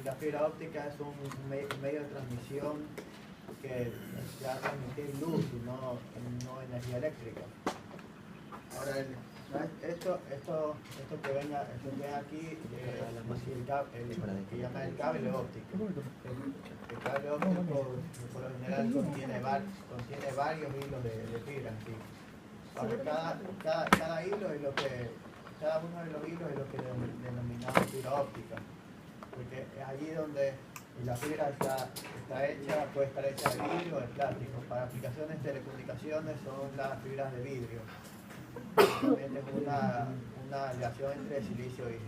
la fibra óptica es un medio de transmisión que va a transmitir luz y no energía eléctrica. Ahora, esto que ven aquí, que llama el cable óptico. El cable óptico por lo general contiene varios hilos de fibra en sí. Ahora, cada hilo es cada uno de los hilos es lo que denominamos fibra óptica, porque es allí donde la fibra puede estar hecha de vidrio o de plástico. Para aplicaciones de telecomunicaciones son las fibras de vidrio. Realmente es una aleación entre silicio y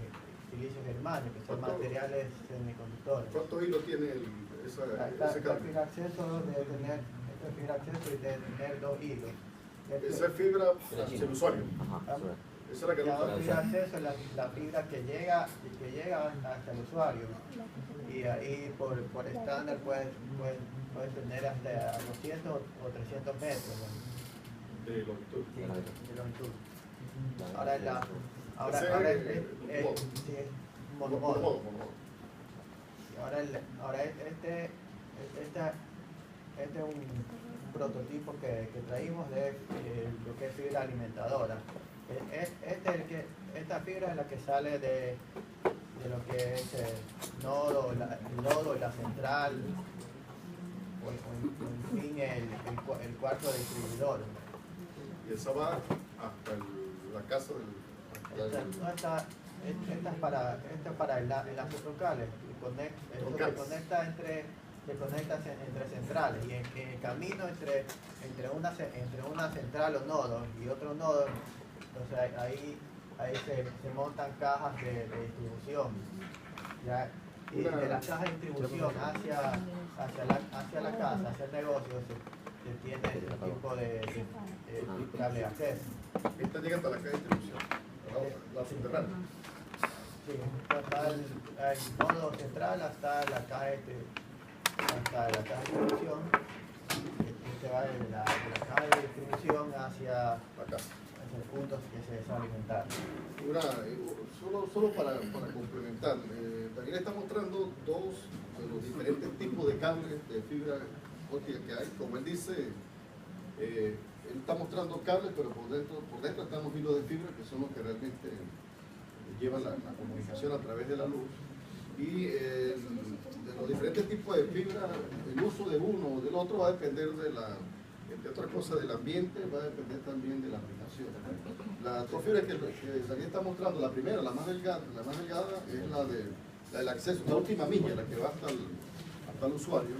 germanio, que son materiales semiconductores. ¿Cuántos hilos tiene ese cable? Fibra acceso debe tener 2 hilos. Esa es fibra hacia el usuario. Esa es la que La fibra acceso es la fibra que llega hasta el usuario, y ahí por estándar puede tener hasta 200 o 300 metros de longitud. de longitud. Ahora este es un prototipo que traímos de lo que es fibra alimentadora. Esta fibra es la que sale de lo que es el nodo y la central, o en fin el cuarto distribuidor. Y esa va hasta la casa del... Esta es para enlaces locales. Esto se conecta entre centrales, y en el camino entre una central o nodo y otro nodo, entonces ahí se montan cajas de distribución. ¿Ya? Y de las cajas de distribución hacia la casa, hacia el negocio, se tiene este tipo de cable de acceso. Esta llega hasta la caja de distribución, la subterránea. Sí, está el nodo central hasta la caja de distribución, que va de la caja de distribución hacia La casa. el punto que se desea alimentar. Solo para complementar, Daniel está mostrando dos de los diferentes tipos de cables de fibra óptica que hay. Como él dice, él está mostrando cables, pero por dentro están los hilos de fibra, que son los que realmente llevan la comunicación a través de la luz. Y de los diferentes tipos de fibra, el uso de uno o del otro va a depender entre otras cosas, del ambiente, va a depender también de la aplicación. Las dos fibras que Daniel está mostrando, la primera, la más delgada es la del acceso, la última milla, la que va hasta el usuario.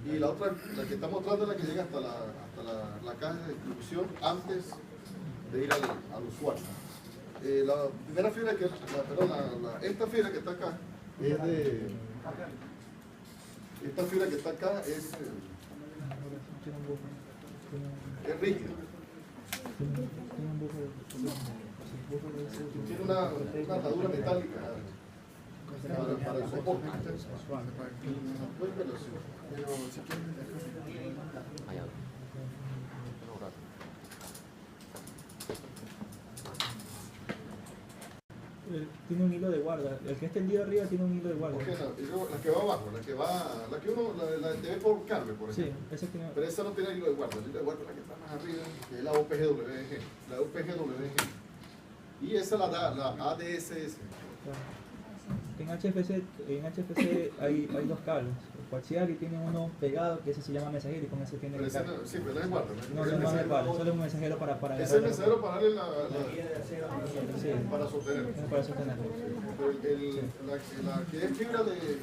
Y la otra, la que está mostrando, es la que llega hasta la caja de distribución antes de ir al usuario. La primera fibra esta fibra que está acá es esta fibra que está acá es rígida. Tiene una atadura metálica para el soporte. Tiene un hilo de guarda. El que está tendido arriba tiene un hilo de guarda. La que va abajo, la que ve por cable, por ejemplo. Sí, esa tiene... Pero esa no tiene hilo de guarda. El hilo de guarda es la que está más arriba, que es la OPGWG. La OPGWG. Y esa la da la ADSS. En HFC hay dos cables, el coaxial, y tiene uno pegado que ese se llama mensajero, y con ese tiene pero el cable. sí, pero no es guarda. No es guarda, solo es un mensajero para es el mensajero para darle sí, para sostener. para sostenerlo. Pero la que es fibra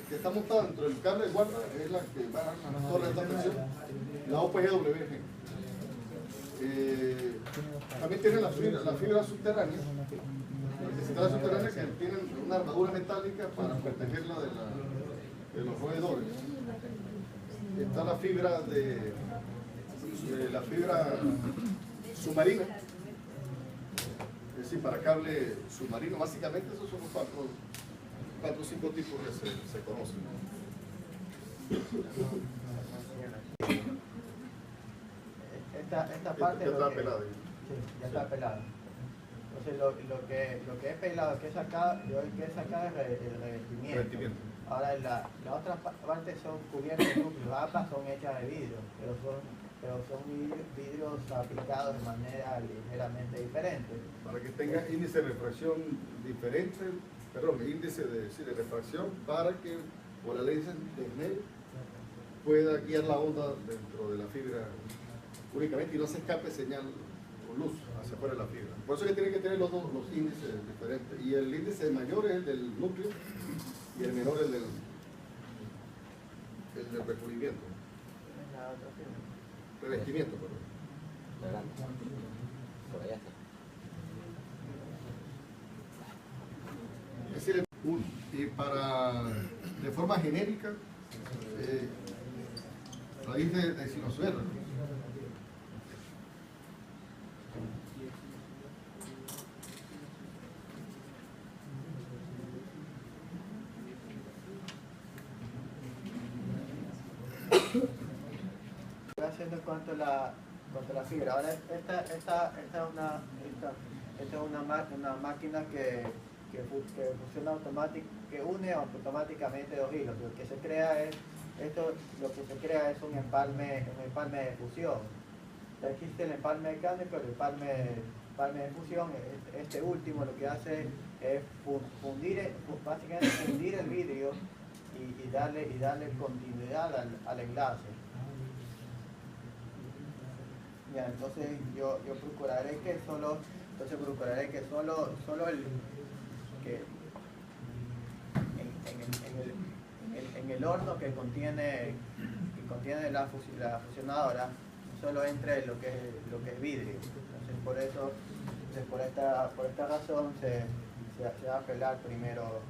que está montada dentro del cable de guarda es la que va a torre de esta presión, la OPGWG. También tiene la fibra subterránea. Las centrales subterráneas que tienen una armadura metálica para protegerla de los roedores. Está la fibra submarina, es decir, para cable submarino. Básicamente esos son los cuatro o cinco tipos que se conocen. Esta parte ya está pelada. Sí, ya está pelada. Entonces lo que es pelado, que es sacado es el revestimiento. Ahora la otra parte son cubiertas de núcleos, ambas son hechas de vidrio, pero son vidrios aplicados de manera ligeramente diferente. Para que tenga índice de refracción diferente, perdón, índice de refracción para que por la ley de Snell pueda guiar la onda dentro de la fibra únicamente y no se escape señal o luz hacia afuera de la fibra. Por eso que tiene que tener los índices diferentes. Y el índice mayor es el del núcleo y el menor es el del recubrimiento. Revestimiento, perdón. Es decir, de forma genérica, raíz de sinusoidal. Voy haciendo en cuanto a la fibra. Ahora esta es una máquina que funciona automáticamente, que une automáticamente dos hilos. Lo que se crea es un empalme de fusión. Existe el empalme mecánico, el empalme de fusión. Este último lo que hace es básicamente fundir el vidrio y darle continuidad al enlace. Ya, entonces yo procuraré que solo en el horno que contiene la fusionadora solo entre lo que es vidrio. Entonces por esta razón se va a pelar primero,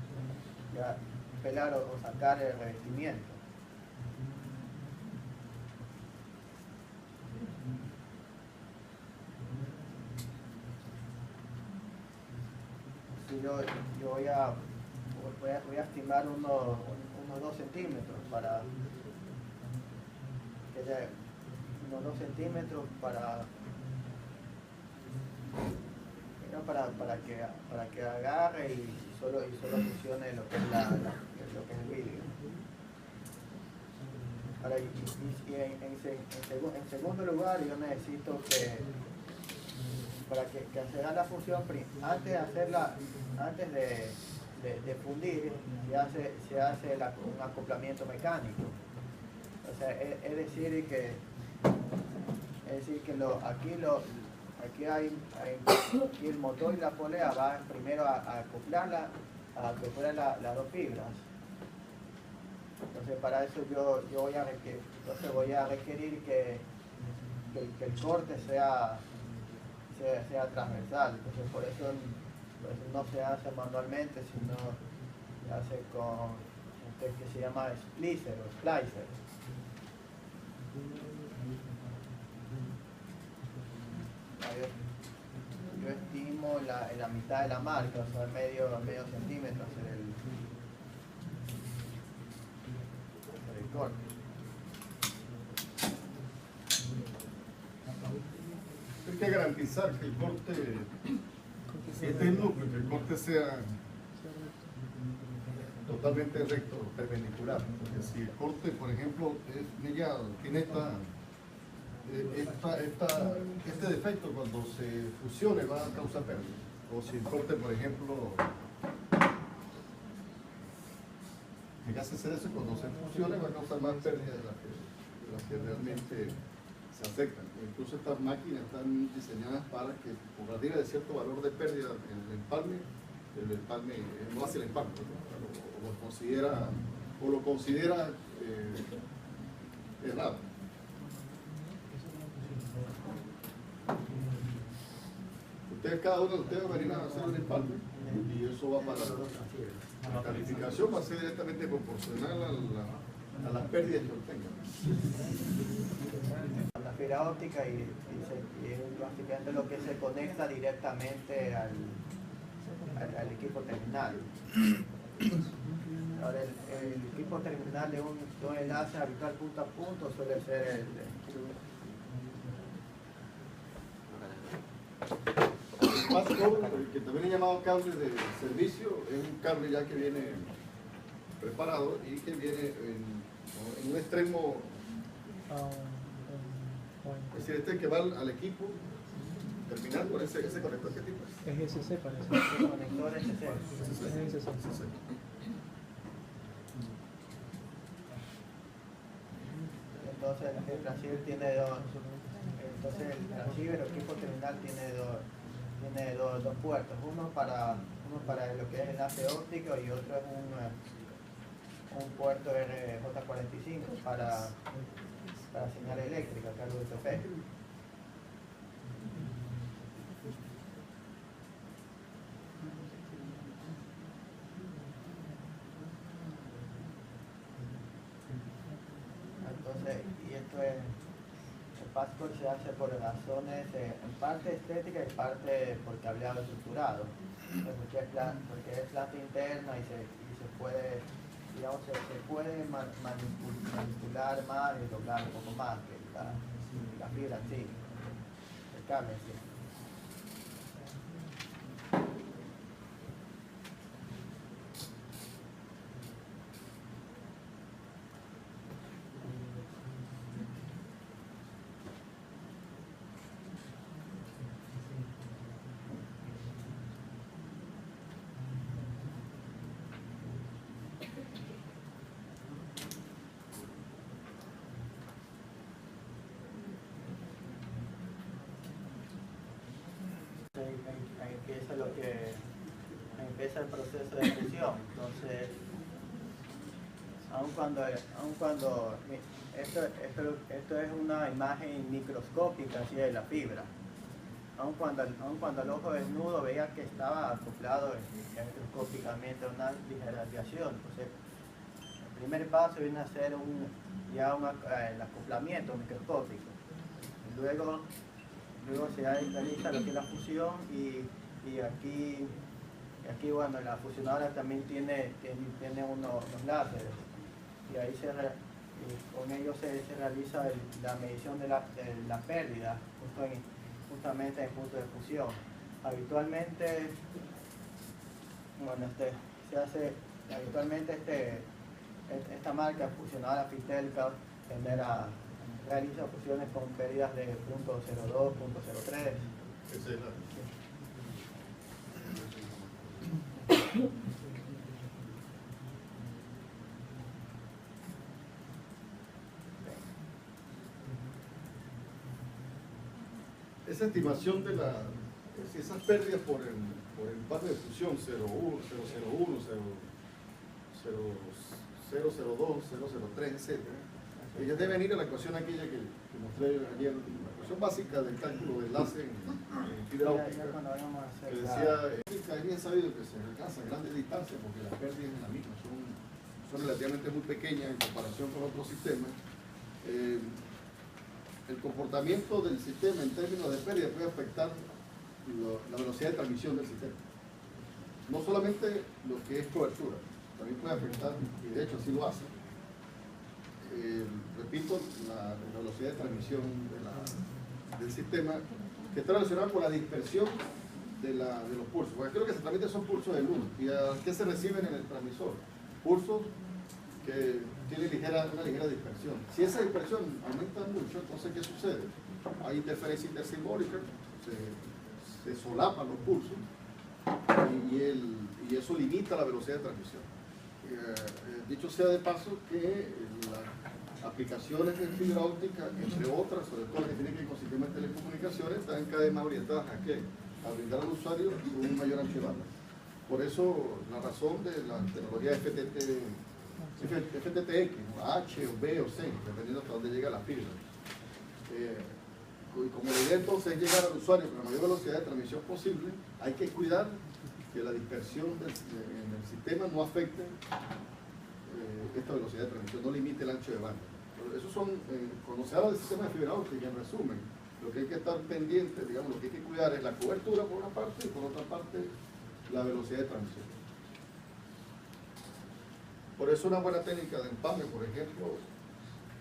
pelar o sacar el revestimiento. Yo voy a estimar unos 2 centímetros para que agarre y solo funcione lo que es el vidrio. Ahora, en segundo lugar, yo necesito para que se haga la función, antes de fundir, se hace un acoplamiento mecánico. O sea, es decir que aquí el motor y la polea van primero a acoplar las dos fibras. Entonces para eso yo voy a requerir que el corte sea transversal. Entonces por eso no se hace manualmente, sino se hace con que se llama splicer o splicer. Yo estimo la mitad de la marca, o sea, medio centímetro hacer el corte. Hay que garantizar que el corte esté en núcleo, que el corte sea totalmente recto, perpendicular. Porque si el corte, por ejemplo, es mellado, tiene este defecto, cuando se fusione va a causar pérdida. O si el corte, por ejemplo, me hace hacer eso, cuando se fusione va a causar más pérdida de las que realmente se aceptan. Incluso estas máquinas están diseñadas para que, por arriba de cierto valor de pérdida en el empalme no hace el empalme, o lo considera errado. Cada uno de ustedes va a venir a hacer un empalme y eso va para la calificación, va a ser directamente proporcional a las pérdidas que obtengan. La fibra óptica y es básicamente lo que se conecta directamente al equipo terminal. Ahora el equipo terminal de un enlace habitual punto a punto suele ser básico, que también es llamado cable de servicio, es un cable ya que viene preparado y que viene en un extremo, es decir, este que va al equipo terminal con ese conector. ¿Qué tipo es? Es SC parece. Conector SC. Es SC. Entonces el transceiver tiene dos. Entonces el transceiver o equipo terminal tiene dos puertos. Uno para lo que es enlace óptico y otro es un puerto RJ45 para señal eléctrica, que es UTP. Entonces, y esto es, el passport se hace por razones en parte estética y parte por cableado estructurado, porque es planta interna y se puede, digamos, se puede manipular más y doblar un poco más que la fibra en sí, el cable en sí. Empieza el proceso de fusión. Entonces, aun cuando esto es una imagen microscópica así de la fibra, aun cuando el ojo desnudo veía que estaba acoplado microscópicamente a una ligera desviación. Entonces, el primer paso viene a ser el acoplamiento microscópico. Luego se realiza lo que es la fusión y aquí bueno, la fusionadora también tiene unos láseres y ahí con ellos se realiza la medición de la pérdida justamente en el punto de fusión. Habitualmente, bueno, se hace habitualmente esta marca fusionadora Fitelka realiza fusiones con pérdidas de 0.02, 0.03. Esa estimación de esas pérdidas por el par de fusión 0.1, 0.01, 0.002, 0.03, etc. Ellas deben ir a la ecuación aquella que mostré ayer, la ecuación básica del cálculo de enlace en fibra óptica, que decía, es bien sabido que se alcanza a grandes distancias porque las pérdidas en la misma son relativamente muy pequeñas en comparación con otros sistemas. El comportamiento del sistema en términos de pérdida puede afectar la velocidad de transmisión del sistema. No solamente lo que es cobertura, también puede afectar, y de hecho así lo hace, repito, la velocidad de transmisión del sistema, que está relacionada con la dispersión de los pulsos. Porque aquí lo que se transmite son pulsos de luz. ¿Y a qué se reciben en el transmisor? Pulsos que tienen una ligera dispersión. Si esa dispersión aumenta mucho, entonces ¿qué sucede? Hay interferencia intersimbólica, se solapan los pulsos y eso limita la velocidad de transmisión. Dicho sea de paso que las aplicaciones de fibra óptica, entre otras, sobre todo las que tienen que ver con sistemas de telecomunicaciones, están cada vez más orientadas a qué? A brindar al usuario un mayor ancho de banda. Por eso la razón de la tecnología FTTX, H o B o C, dependiendo hasta dónde llega la fibra. Y como la idea entonces es llegar al usuario con la mayor velocidad de transmisión posible, hay que cuidar que la dispersión en el sistema no afecte esta velocidad de transmisión, no limite el ancho de banda. Eso son, cuando se habla del sistema de fibra óptica, en resumen, lo que hay que estar pendiente, digamos, lo que hay que cuidar es la cobertura por una parte y por otra parte la velocidad de transmisión. Por eso una buena técnica de empalme, por ejemplo,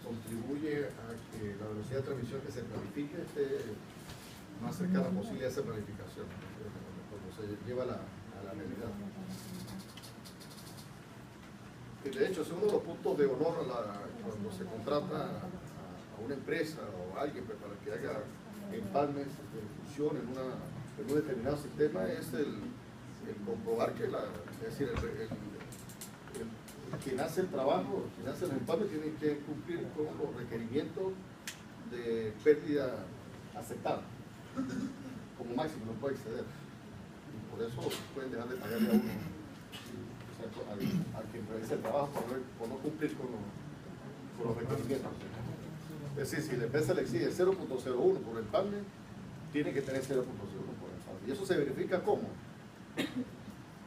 contribuye a que la velocidad de transmisión que se planifique esté más cercana posible a esa planificación, cuando se lleva a la realidad. que de hecho es uno de los puntos de honor cuando se contrata a una empresa o a alguien pues, para que haga empalmes de función en un determinado sistema, es el comprobar que es decir, quien hace el trabajo, quien hace el empalme tiene que cumplir con los requerimientos de pérdida aceptada. Como máximo no puede exceder. Y por eso pueden dejar de pagarle a uno, o sea, a quien realiza el trabajo por no cumplir con los requerimientos. Es decir, si la empresa le exige 0.01 por el empalme, tiene que tener 0.01 por el empalme. ¿Y eso se verifica cómo?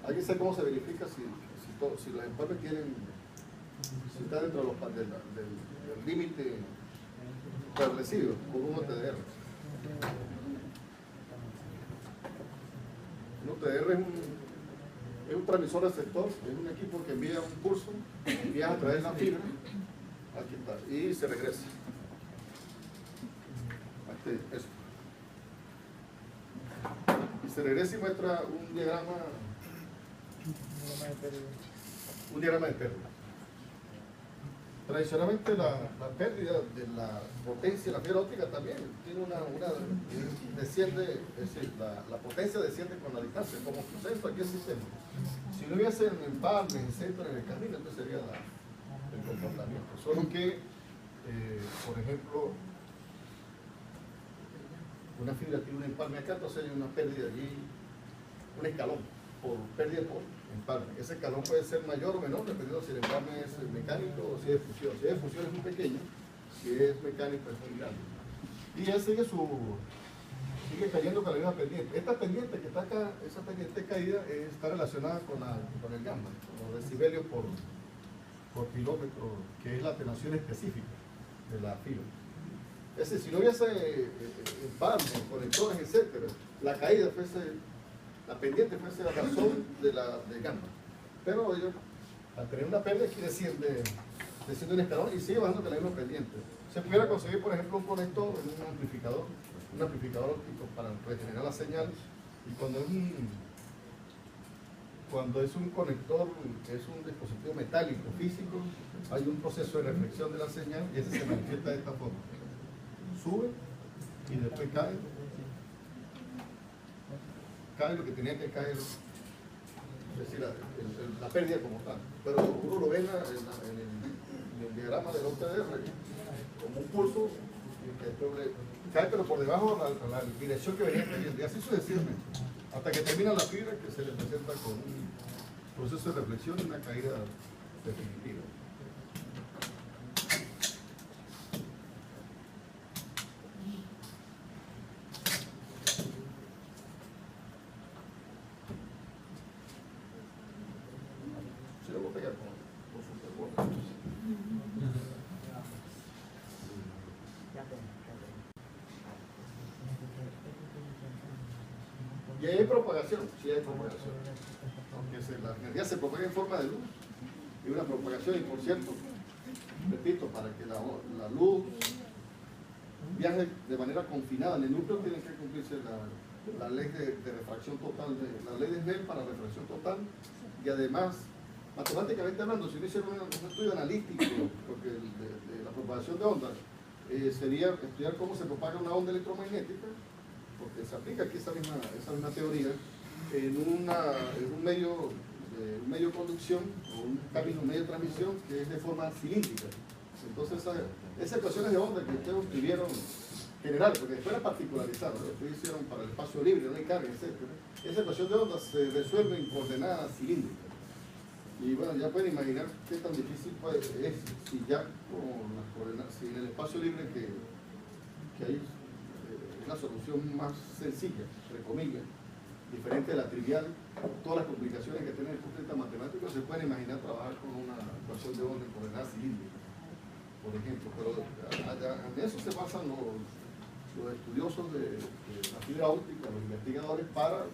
¿Alguien sabe cómo se verifica si los empalmes tienen, si está dentro de del límite establecido por un OTDR? Un OTDR es un transmisor receptor, es un equipo que envía un pulso, envía a través de la fibra, aquí está, y se regresa. Eso. Y se regresa y muestra un diagrama de pérdida. Tradicionalmente la pérdida de la potencia de la fibra óptica también tiene desciende, es decir, la potencia desciende con la distancia, como sucede en cualquier sistema. Si no hubiese un empalme, etcétera, en el camino, entonces sería el comportamiento. Solo que, por ejemplo, una fibra tiene un empalme acá, entonces hay una pérdida allí, un escalón, por pérdida por empalme. Ese escalón puede ser mayor o menor, dependiendo si el empalme es mecánico o si es de fusión. Si es de fusión es muy pequeño, si es mecánico es muy grande. Y él sigue cayendo con la misma pendiente. Esta pendiente que está acá, esa pendiente caída, está relacionada con el gamma, con los decibelios por kilómetro, que es la atenuación específica de la fibra. Es decir, si no hubiese empalmes, conectores, etcétera, la caída la pendiente fuese la razón del gamma. Pero ellos, al tener una pérdida, aquí desciende un escalón y sigue bajando con la misma pendiente. Se pudiera conseguir, por ejemplo, un conector en un amplificador óptico para regenerar la señal, y cuando es un conector, que es un dispositivo metálico, físico, hay un proceso de reflexión de la señal y ese se manifiesta de esta forma. Sube y después cae lo que tenía que caer, es decir, la pérdida como tal. Pero uno lo ve en el diagrama del OTDR como un pulso que después cae, pero por debajo de la dirección que venía cayendo, y así sucesivamente, hasta que termina la fibra, que se le presenta con un proceso de reflexión y una caída definitiva. Y hay propagación, sí hay propagación. Aunque la energía se propaga en forma de luz, y una propagación, y por cierto, repito, para que la luz viaje de manera confinada en el núcleo, tiene que cumplirse la ley de refracción total, la ley de Snell para refracción total, y además, matemáticamente hablando, si uno hiciera un estudio analítico porque de la propagación de ondas, sería estudiar cómo se propaga una onda electromagnética, porque se aplica aquí esa misma teoría en un medio de conducción o un camino medio de transmisión que es de forma cilíndrica. Entonces esas ecuaciones de onda que ustedes escribieron generales, porque después era particularizado, ¿no? Ustedes hicieron para el espacio libre, no hay carga, etc. Esa ecuación de onda se resuelve en coordenadas cilíndricas. Y bueno, ya pueden imaginar qué tan difícil es si ya con las coordenadas, si en el espacio libre que hay una solución más sencilla, entre comillas, diferente de la trivial, todas las complicaciones que tiene el punto de vista matemático, se pueden imaginar trabajar con una ecuación de onda en coordenadas cilíndricas, por ejemplo. Pero en eso se basan los estudiosos de la fibra óptica, los investigadores, para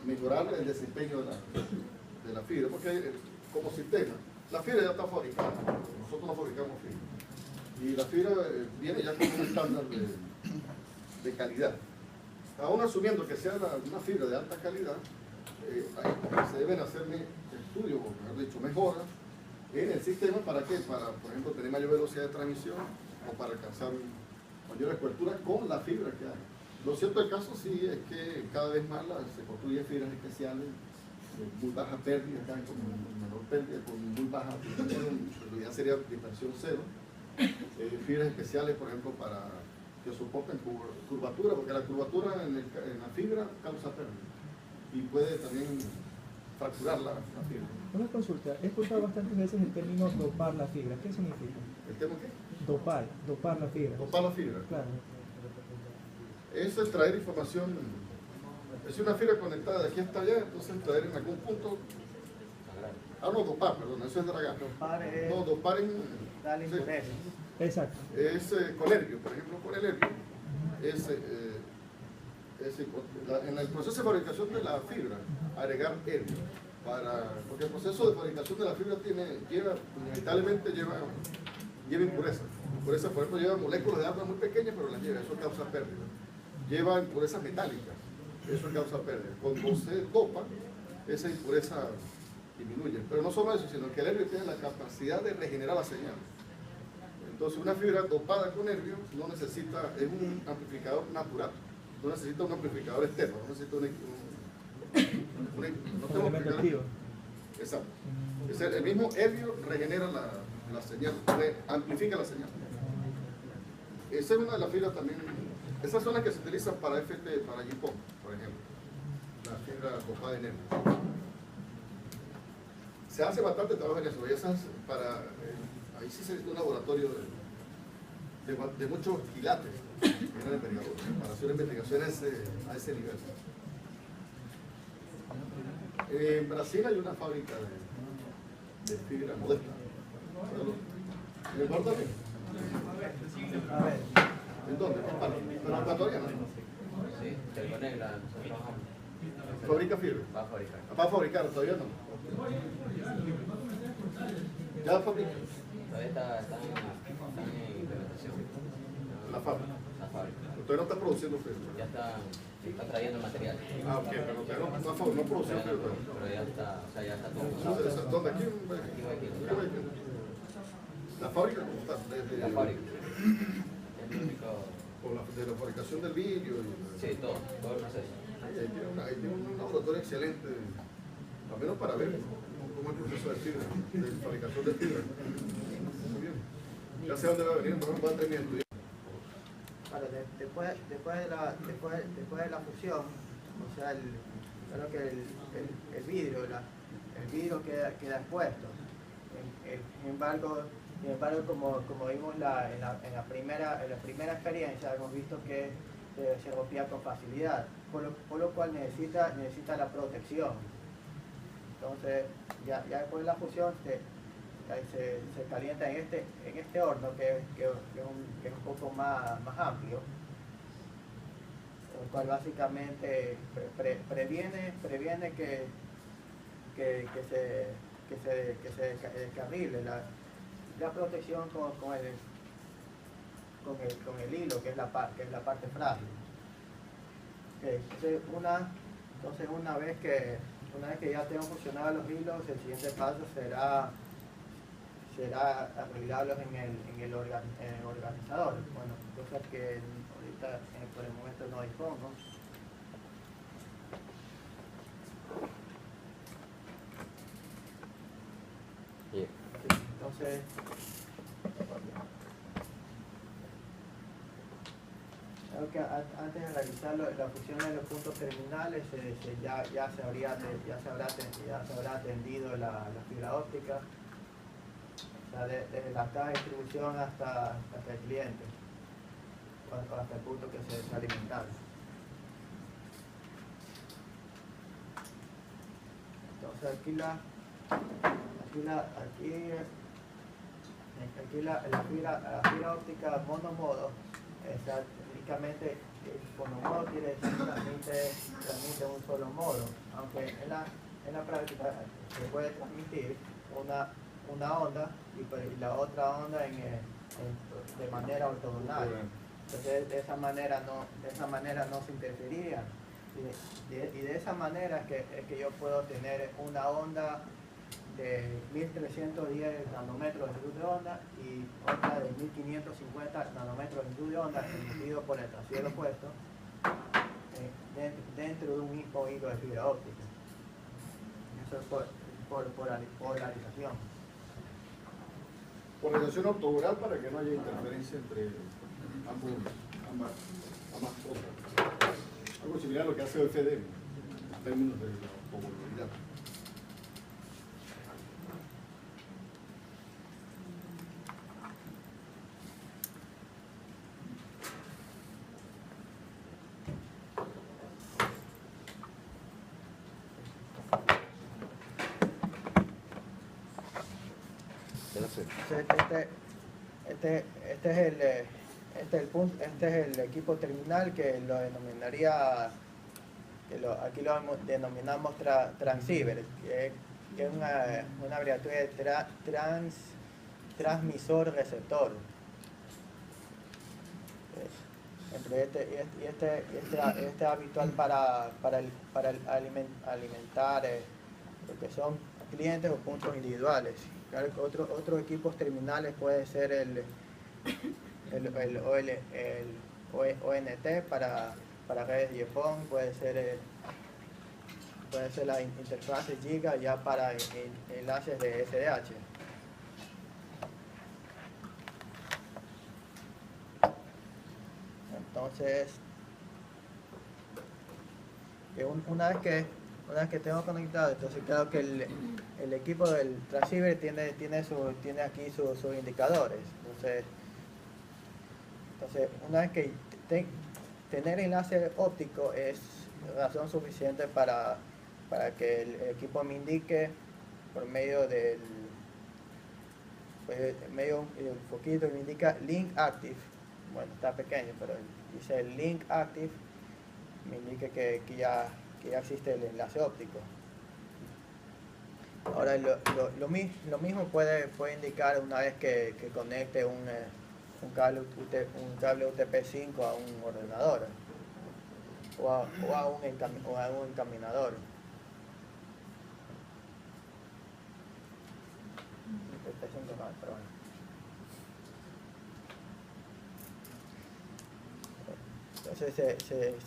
mejorar el desempeño de la fibra, porque como sistema, la fibra ya está fabricada, nosotros no fabricamos fibra, y la fibra viene ya con un estándar de calidad. Aún asumiendo que sea una fibra de alta calidad, se deben hacer estudios, o mejor dicho, mejoras en el sistema. ¿Para qué? Para, por ejemplo, tener mayor velocidad de transmisión o para alcanzar mayor cobertura con la fibra que hay. Lo cierto del caso sí es que cada vez más se construyen fibras especiales de muy baja pérdida, acá con menor pérdida, con muy baja dispersión, en realidad sería dispersión cero. Fibras especiales, por ejemplo, para que soporten curvatura, porque la curvatura en la fibra causa pérdida y puede también fracturar la fibra. Una consulta, he escuchado bastantes veces el término dopar la fibra. ¿Qué significa? ¿El tema qué? Dopar la fibra. Dopar la fibra. Claro. Eso es traer información. Es una fibra conectada de aquí hasta allá, entonces traer en algún punto. No, dopar, perdón, eso es dragar. Dopar es... No, dopar en. Dale Sí. impureza. Exacto. Es con herbio, por ejemplo, con el herbio. En el proceso de fabricación de la fibra, agregar herbio. Porque el proceso de fabricación de la fibra inevitablemente lleva impurezas. Impurezas, por ejemplo, lleva moléculas de agua muy pequeñas, pero las lleva, eso causa pérdida. Lleva impurezas metálicas, eso causa pérdida. Cuando se dopa, esa impureza disminuye. Pero no solo eso, sino que el herbio tiene la capacidad de regenerar la señal. Entonces, una fibra dopada con herbio no necesita, es un amplificador natural, no necesita un amplificador externo, no necesita Un elemento activo. Exacto. Es el mismo herbio regenera la señal, amplifica la señal. Esa es una de las fibras también, esas son las que se utilizan para FT, para JPON, por ejemplo, la fibra dopada en herbio. Se hace bastante trabajo en eso, y esas ahí sí se necesita un laboratorio de muchos quilates para hacer investigaciones a ese nivel. En Brasil hay una fábrica de fibra modesta. ¿En el Ecuador también? A ver, ¿En dónde? ¿En parte? ¿Pero en ecuatoriana? Sí, Telconegra, nosotros trabajamos. ¿Fabrica fibra? Va a fabricar. ¿Va a fabricar? ¿Todavía no? ¿Ya fabrica? Todavía están en implementación. La fábrica. La fábrica. Todavía no está produciendo fibra. Ya está trayendo el material. Ok, pero todavía no produce fibra. Pero ya está, o sea, ya está todo. ¿Dónde? ¿Aquí? Aquí. ¿La fábrica cómo está? La fábrica. Es el único. De la fabricación del vidrio. Sí, todo el proceso. Ahí tiene un laboratorio excelente, al menos para ver cómo es el proceso de fibra, de fabricación de fibra. Muy bien. Ya sé dónde va a venir, pero va a terminar estudiando. claro, después de la fusión, o sea, creo que el vidrio queda expuesto. Sin embargo, como vimos en la primera experiencia, hemos visto que se rompía con facilidad, por lo cual necesita la protección. Entonces, ya después de la fusión se calienta en este horno que es un poco más amplio, el cual básicamente previene que se descarrile la protección con el hilo, que es la parte frágil. Entonces una vez que ya tengan funcionado los hilos, el siguiente paso será arreglarlos en el organizador. Bueno, cosas que ahorita por el momento no dispongo. Bien. Entonces, creo que antes de realizar la fusión de los puntos terminales, ya se habrá atendido la fibra óptica, o sea, desde la caja de distribución hasta el cliente, o hasta el punto que se desea alimentar. Entonces aquí la fibra óptica monomodo, únicamente el monomodo quiere decir que transmite un solo modo, aunque en la práctica se puede transmitir una onda y la otra onda de manera ortogonal. Entonces de esa manera no se interferiría. Y de esa manera es que yo puedo tener una onda de 1310 nanómetros de luz de onda y otra de 1550 nanómetros de luz de onda emitido por el transceiver opuesto dentro de un mismo hilo de fibra óptica. Eso es por polarización. Polarización ortogonal para que no haya interferencia entre ambas cosas. Algo similar a lo que hace OFD en términos de la ortogonalidad. Este es el equipo terminal que lo denominaría, aquí lo denominamos transceiver, que es una abreviatura de transmisor receptor. Este es habitual para alimentar lo que son clientes o puntos individuales. Claro que otros equipos terminales pueden ser el ONT para redes GPON, puede ser la interfase Giga ya para enlaces de SDH. Entonces, una vez que tengo conectado, entonces claro que el equipo del transceiver tiene aquí sus indicadores. Entonces, una vez que tener enlace óptico es razón suficiente para que el equipo me indique por medio del foquito me indica link active. Bueno, está pequeño, pero dice el link active, me indica que ya existe el enlace óptico. Ahora lo mismo puede indicar una vez que conecte un cable UTP-5 a un ordenador o a un encaminador. UTP-5 no, pero bueno. Entonces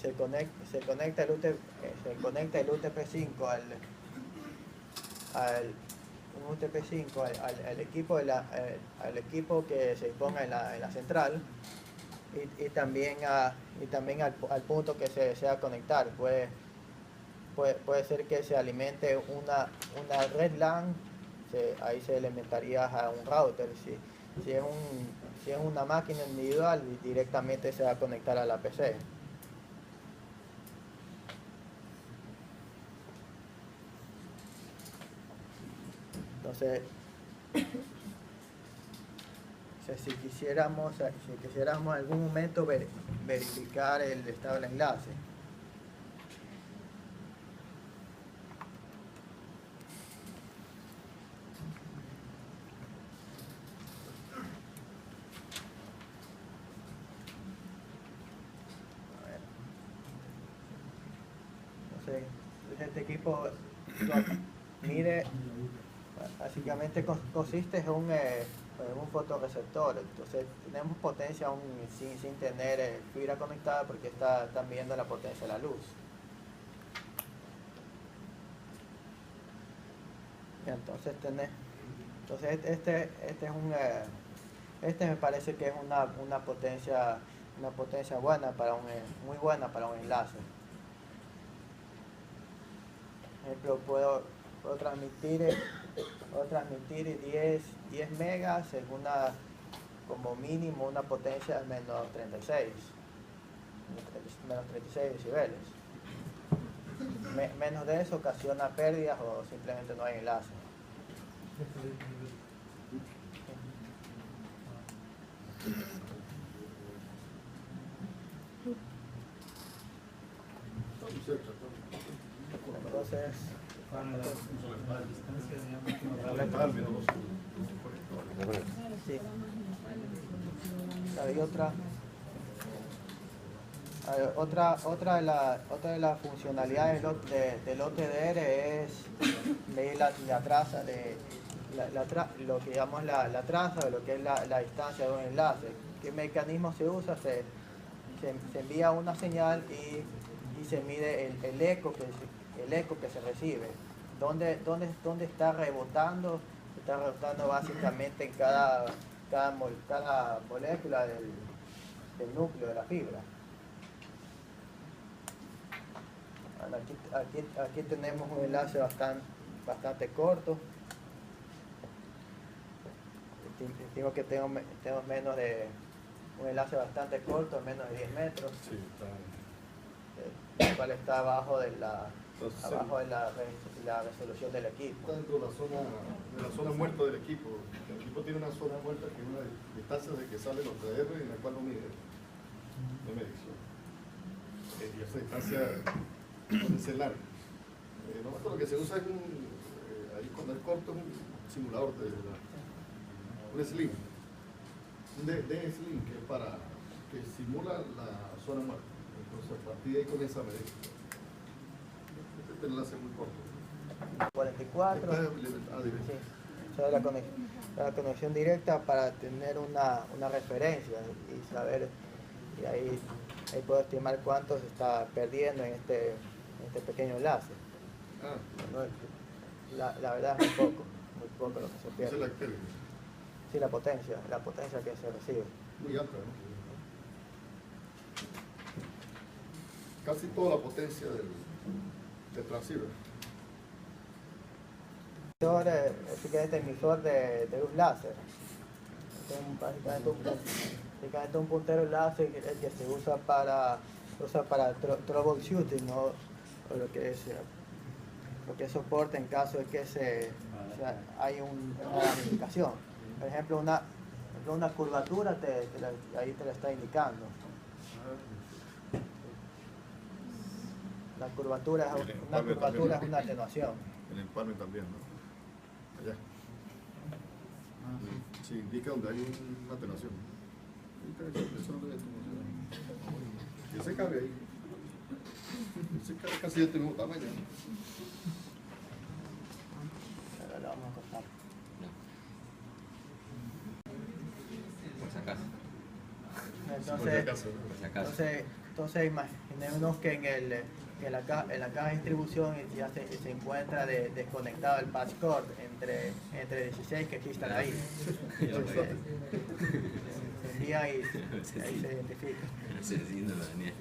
se conecta el UTP-5 al equipo que se ponga en la central y también al punto que se desea conectar. Puede ser que se alimente una red LAN, ahí se alimentaría a un router. Si es una máquina individual, directamente se va a conectar a la PC. Entonces, si quisiéramos en algún momento verificar el estado del enlace, este equipo mide, básicamente consiste en un fotorreceptor. Entonces tenemos potencia aún sin tener fibra conectada porque están viendo la potencia de la luz. Y entonces este me parece que es una potencia buena muy buena para un enlace. Por ejemplo, puedo transmitir 10 megas en como mínimo una potencia de menos 36 decibeles. Menos de eso ocasiona pérdidas o simplemente no hay enlace. Entonces, sí. Hay otra. Otra de las funcionalidades del OTDR es medir la traza lo que llamamos la traza de lo que es la distancia de un enlace. ¿Qué mecanismo se usa? Se envía una señal y se mide el eco que se recibe. ¿Dónde está rebotando? Está rebotando básicamente en cada molécula del núcleo de la fibra. Aquí tenemos un enlace bastante corto. Estimo que tenemos menos de un enlace bastante corto, menos de 10 metros. Sí, El cual está abajo de la resolución del equipo. está dentro de la zona muerta del equipo. El equipo tiene una zona muerta que es una distancia de que sale los TR en la cual lo mide de medición. Y esa distancia puede ser larga. Nosotros lo que se usa es ahí cuando es corto, es un simulador un slim, un D-slim, que simula la zona muerta. Entonces a partir de ahí comienza a medir. Este enlace es muy corto. 44. Sí, esa es la conexión directa para tener una referencia y saber, y ahí puedo estimar cuánto se está perdiendo en este pequeño enlace. La verdad es muy poco lo que se pierde. Esa es la pérdida. Sí, la potencia que se recibe. Muy alta, ¿no? Casi toda la potencia del transceiver. Es el emisor de luz láser. Básicamente un puntero láser que se usa para troubleshooting, ¿no? O lo que es soporte en caso de que hay una ramificación. Por ejemplo, una curvatura ahí te la está indicando. La curvatura es una atenuación. El empalme también, ¿no? Allá. Sí, indica donde hay una atenuación. Eso no debe ser. Ese cabe ahí. Ese cabe casi de este mismo tamaño. Pero lo vamos a cortar. Por si acaso. Por si acaso. Entonces imaginémonos que en la caja de distribución ya se encuentra desconectado el patch cord entre 16 que aquí están ahí. Entonces, se envía y ahí se identifica. Sí, no, Daniel.